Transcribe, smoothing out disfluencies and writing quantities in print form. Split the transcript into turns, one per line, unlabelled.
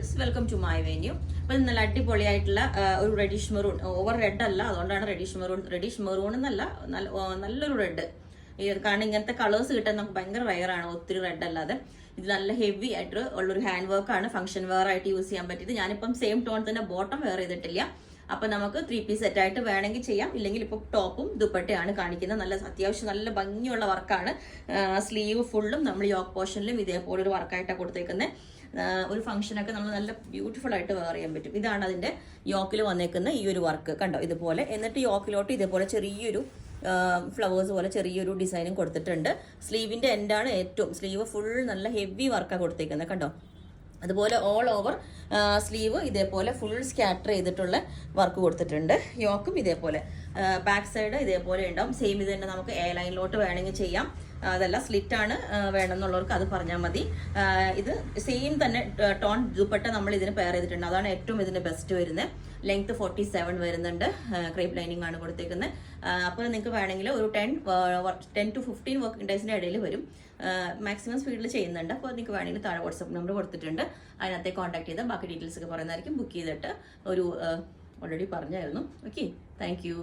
Friends, welcome to my venue. അപ്പോൾ ഇത് നല്ല അടിപൊളിയായിട്ടുള്ള ഒരു റെഡിഷ് മെറൂൺ, ഓവർ റെഡ് അല്ല, അതുകൊണ്ടാണ് റെഡിഷ് മെറൂൺ എന്നല്ല, നല്ലൊരു റെഡ്. കാരണം ഇങ്ങനത്തെ കളേഴ്സ് കിട്ടാൻ നമുക്ക് ഭയങ്കര റയറാണ്, ഒത്തിരി റെഡ് അല്ലാതെ. ഇത് നല്ല ഹെവി ആയിട്ട് ഉള്ളൊരു ഹാൻഡ് വർക്കാണ്, ഫംഗ്ഷൻ വെയർ ആയിട്ട് യൂസ് ചെയ്യാൻ പറ്റിയത്. ഞാനിപ്പം സെയിം ടോൺ തന്നെ ബോട്ടം വെയർ ചെയ്തിട്ടില്ല. അപ്പൊ നമുക്ക് 3 പീസ് സെറ്റ് ആയിട്ട് വേണമെങ്കിൽ ചെയ്യാം, ഇല്ലെങ്കിൽ ഇപ്പൊ ടോപ്പും ദുപ്പട്ടയാണ് കാണിക്കുന്നത്. നല്ല അത്യാവശ്യം നല്ല ഭംഗിയുള്ള വർക്കാണ്. സ്ലീവ് ഫുള്ളും നമ്മൾ യോക്ക് പോർഷനിലും ഇതേപോലെ ഒരു വർക്കായിട്ടാണ് കൊടുത്തേക്കുന്നത്. ഒരു ഫംഗ്ഷനൊക്കെ നമ്മൾ നല്ല ബ്യൂട്ടിഫുൾ ആയിട്ട് വെയർ ചെയ്യാൻ പറ്റും. ഇതാണ് അതിന്റെ യോക്കിൽ വന്നേക്കുന്ന ഈ ഒരു വർക്ക് കണ്ടോ, ഇതുപോലെ. എന്നിട്ട് യോക്കിലോട്ട് ഇതേപോലെ ചെറിയൊരു ഫ്ലവേഴ്സ് പോലെ ചെറിയൊരു ഡിസൈനും കൊടുത്തിട്ടുണ്ട്. സ്ലീവിന്റെ എൻഡാണ് ഏറ്റവും, സ്ലീവ് ഫുൾ നല്ല ഹെവി വർക്കാണ് കൊടുത്തേക്കുന്നത് കണ്ടോ. അതുപോലെ ഓൾ ഓവർ സ്ലീവ് ഇതേപോലെ ഫുൾ സ്കാറ്റർ ചെയ്തിട്ടുള്ള വർക്ക് കൊടുത്തിട്ടുണ്ട്. യോക്കും ഇതേപോലെ, ബാക്ക് സൈഡ് ഇതേപോലെ ഉണ്ടാവും. സെയിം ഇത് തന്നെ നമുക്ക് എ ലൈനിലോട്ട് വേണമെങ്കിൽ ചെയ്യാം. അതല്ല സ്ലിറ്റ് ആണ് വേണമെന്നുള്ളവർക്ക് അത് പറഞ്ഞാൽ മതി. ഇത് സെയിം തന്നെ ടോൺ ദുപ്പട്ട നമ്മൾ ഇതിന് പെയർ ചെയ്തിട്ടുണ്ട്. അതാണ് ഏറ്റവും ഇതിന്റെ ബെസ്റ്റ് വരുന്നത്. ലെങ്ത് 47 വരുന്നുണ്ട്. ക്രേപ്പ് ലൈനിങ് ആണ് കൊടുത്തേക്കുന്നത്. അപ്പോൾ നിങ്ങൾക്ക് വേണമെങ്കിൽ ഒരു 10 to 15 വർക്കിംഗ് ഡേയ്സിന്റെ ഇടയിൽ വരും. മാക്സിമം സ്പീഡിൽ ചെയ്യുന്നുണ്ട്. അപ്പോൾ നിങ്ങൾക്ക് വേണമെങ്കിൽ താഴെ വാട്സപ്പ് നമ്പർ കൊടുത്തിട്ടുണ്ട്, അതിനകത്തെ കോൺടാക്ട് ചെയ്താൽ ബാക്കി ഡീറ്റെയിൽസ് ഒക്കെ പറയുന്നതായിരിക്കും. ബുക്ക് ചെയ്തിട്ട് ഒരു ഓൾറെഡി പറഞ്ഞായിരുന്നു. Okay, thank you.